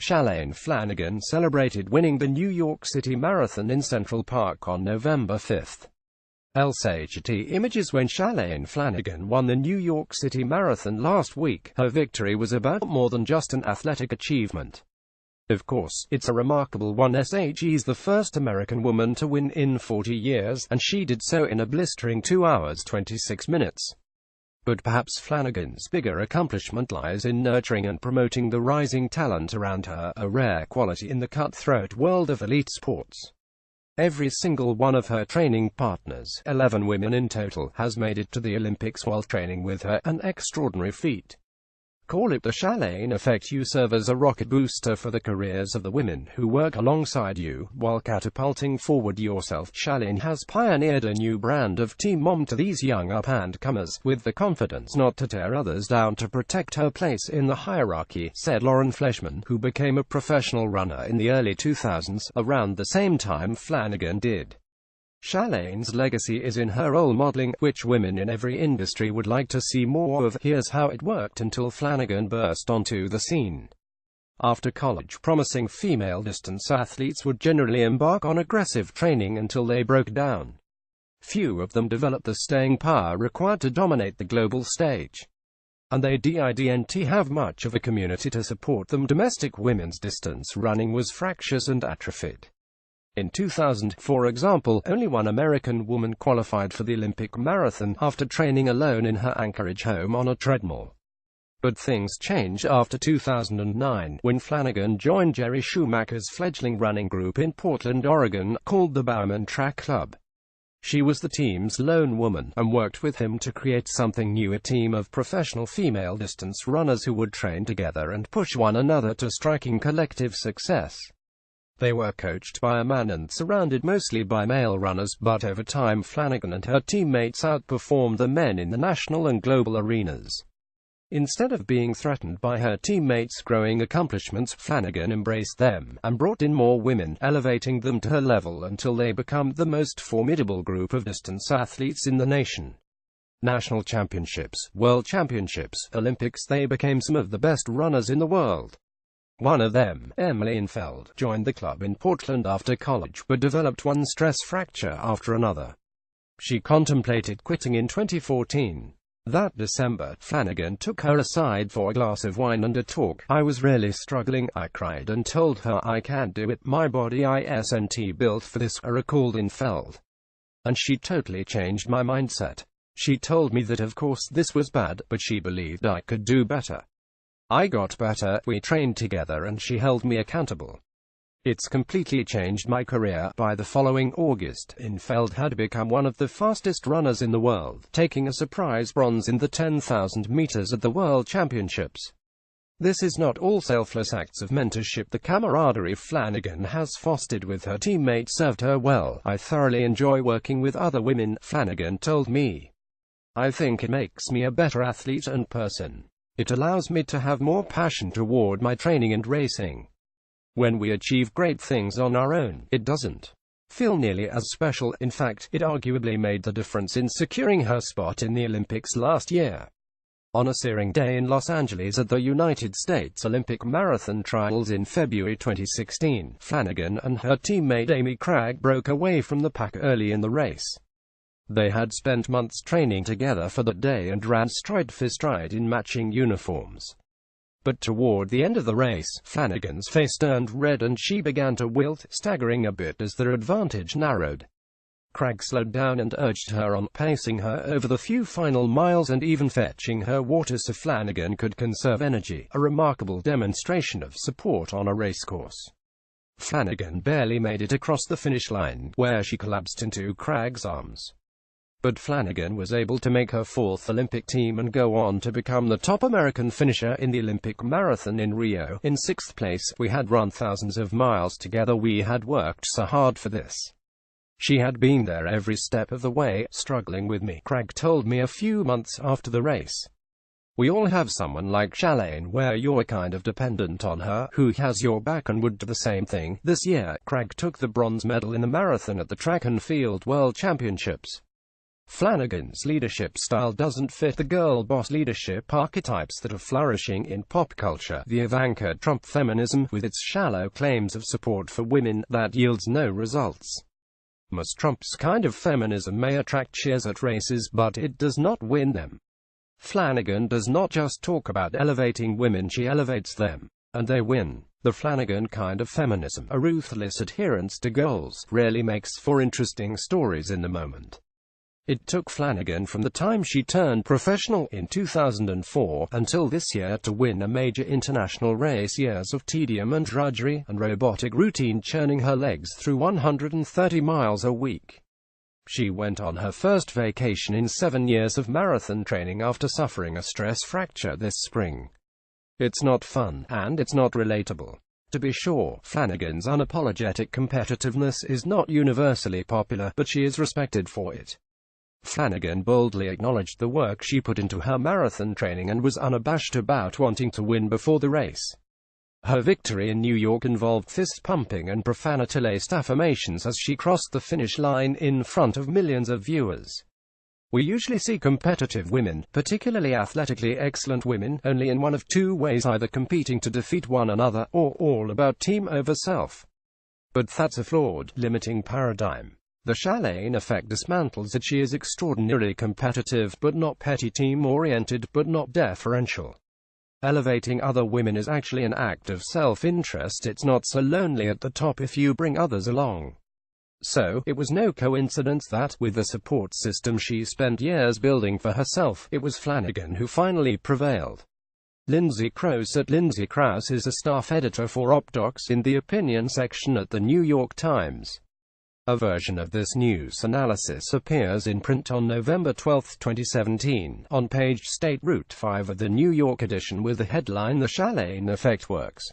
Shalane Flanagan celebrated winning the New York City Marathon in Central Park on November 5. ElsaGe images when Shalane Flanagan won the New York City Marathon last week. Her victory was about more than just an athletic achievement. Of course, it's a remarkable one. ElsaGe is the first American woman to win in 40 years, and she did so in a blistering 2 hours 26 minutes. But perhaps Flanagan's bigger accomplishment lies in nurturing and promoting the rising talent around her, a rare quality in the cutthroat world of elite sports. Every single one of her training partners, 11 women in total, has made it to the Olympics while training with her, an extraordinary feat. Call it the Shalane effect. You serve as a rocket booster for the careers of the women who work alongside you, while catapulting forward yourself. Shalane has pioneered a new brand of team mom to these young up-and-comers, with the confidence not to tear others down to protect her place in the hierarchy, said Lauren Fleshman, who became a professional runner in the early 2000s, around the same time Flanagan did. Shalane's legacy is in her role modeling, which women in every industry would like to see more of. Here's how it worked until Flanagan burst onto the scene. After college, promising female distance athletes would generally embark on aggressive training until they broke down. Few of them developed the staying power required to dominate the global stage. And they didn't have much of a community to support them. Domestic women's distance running was fractious and atrophied. In 2000, for example, only one American woman qualified for the Olympic marathon, after training alone in her Anchorage home on a treadmill. But things changed after 2009, when Flanagan joined Jerry Schumacher's fledgling running group in Portland, Oregon, called the Bowerman Track Club. She was the team's lone woman, and worked with him to create something new, a team of professional female distance runners who would train together and push one another to striking collective success. They were coached by a man and surrounded mostly by male runners, but over time Flanagan and her teammates outperformed the men in the national and global arenas. Instead of being threatened by her teammates' growing accomplishments, Flanagan embraced them, and brought in more women, elevating them to her level until they become the most formidable group of distance athletes in the nation. National championships, world championships, Olympics, they became some of the best runners in the world. One of them, Emily Infeld, joined the club in Portland after college, but developed one stress fracture after another. She contemplated quitting in 2014. That December, Flanagan took her aside for a glass of wine and a talk. "I was really struggling, I cried and told her I can't do it, my body isn't built for this," recalled Infeld. "And she totally changed my mindset. She told me that of course this was bad, but she believed I could do better. I got better, we trained together and she held me accountable. It's completely changed my career." By the following August, Infeld had become one of the fastest runners in the world, taking a surprise bronze in the 10,000 meters at the World Championships. This is not all selfless acts of mentorship. The camaraderie Flanagan has fostered with her teammates served her well. "I thoroughly enjoy working with other women," Flanagan told me. "I think it makes me a better athlete and person. It allows me to have more passion toward my training and racing. When we achieve great things on our own, it doesn't feel nearly as special." In fact, it arguably made the difference in securing her spot in the Olympics last year. On a searing day in Los Angeles at the United States Olympic Marathon Trials in February 2016, Flanagan and her teammate Amy Cragg broke away from the pack early in the race. They had spent months training together for that day and ran stride for stride in matching uniforms. But toward the end of the race, Flanagan's face turned red and she began to wilt, staggering a bit as their advantage narrowed. Cragg slowed down and urged her on, pacing her over the few final miles and even fetching her water so Flanagan could conserve energy, a remarkable demonstration of support on a racecourse. Flanagan barely made it across the finish line, where she collapsed into Cragg's arms. But Flanagan was able to make her fourth Olympic team and go on to become the top American finisher in the Olympic marathon in Rio. "In sixth place, we had run thousands of miles together, we had worked so hard for this. She had been there every step of the way, struggling with me," Cragg told me a few months after the race. "We all have someone like Shalane where you're kind of dependent on her, who has your back and would do the same thing." This year, Cragg took the bronze medal in the marathon at the Track and Field World Championships. Flanagan's leadership style doesn't fit the girl boss leadership archetypes that are flourishing in pop culture. The Ivanka Trump feminism, with its shallow claims of support for women, that yields no results. Ms. Trump's kind of feminism may attract cheers at races, but it does not win them. Flanagan does not just talk about elevating women, she elevates them, and they win. The Flanagan kind of feminism, a ruthless adherence to goals, rarely makes for interesting stories in the moment. It took Flanagan from the time she turned professional in 2004 until this year to win a major international race. Years of tedium and drudgery and robotic routine churning her legs through 130 miles a week. She went on her first vacation in 7 years of marathon training after suffering a stress fracture this spring. It's not fun, and it's not relatable. To be sure, Flanagan's unapologetic competitiveness is not universally popular, but she is respected for it. Flanagan boldly acknowledged the work she put into her marathon training and was unabashed about wanting to win before the race. Her victory in New York involved fist-pumping and profanity-laced affirmations as she crossed the finish line in front of millions of viewers. We usually see competitive women, particularly athletically excellent women, only in one of two ways: either competing to defeat one another, or all about team over self. But that's a flawed, limiting paradigm. The Shalane effect dismantles it. She is extraordinarily competitive, but not petty, team-oriented, but not deferential. Elevating other women is actually an act of self-interest. It's not so lonely at the top if you bring others along. So, it was no coincidence that, with the support system she spent years building for herself, it was Flanagan who finally prevailed. Lindsay Krause at Lindsay Krause is a staff editor for OpDocs in the opinion section at the New York Times. A version of this news analysis appears in print on November 12, 2017, on page State Route 5 of the New York edition with the headline "The Shalane Effect Works."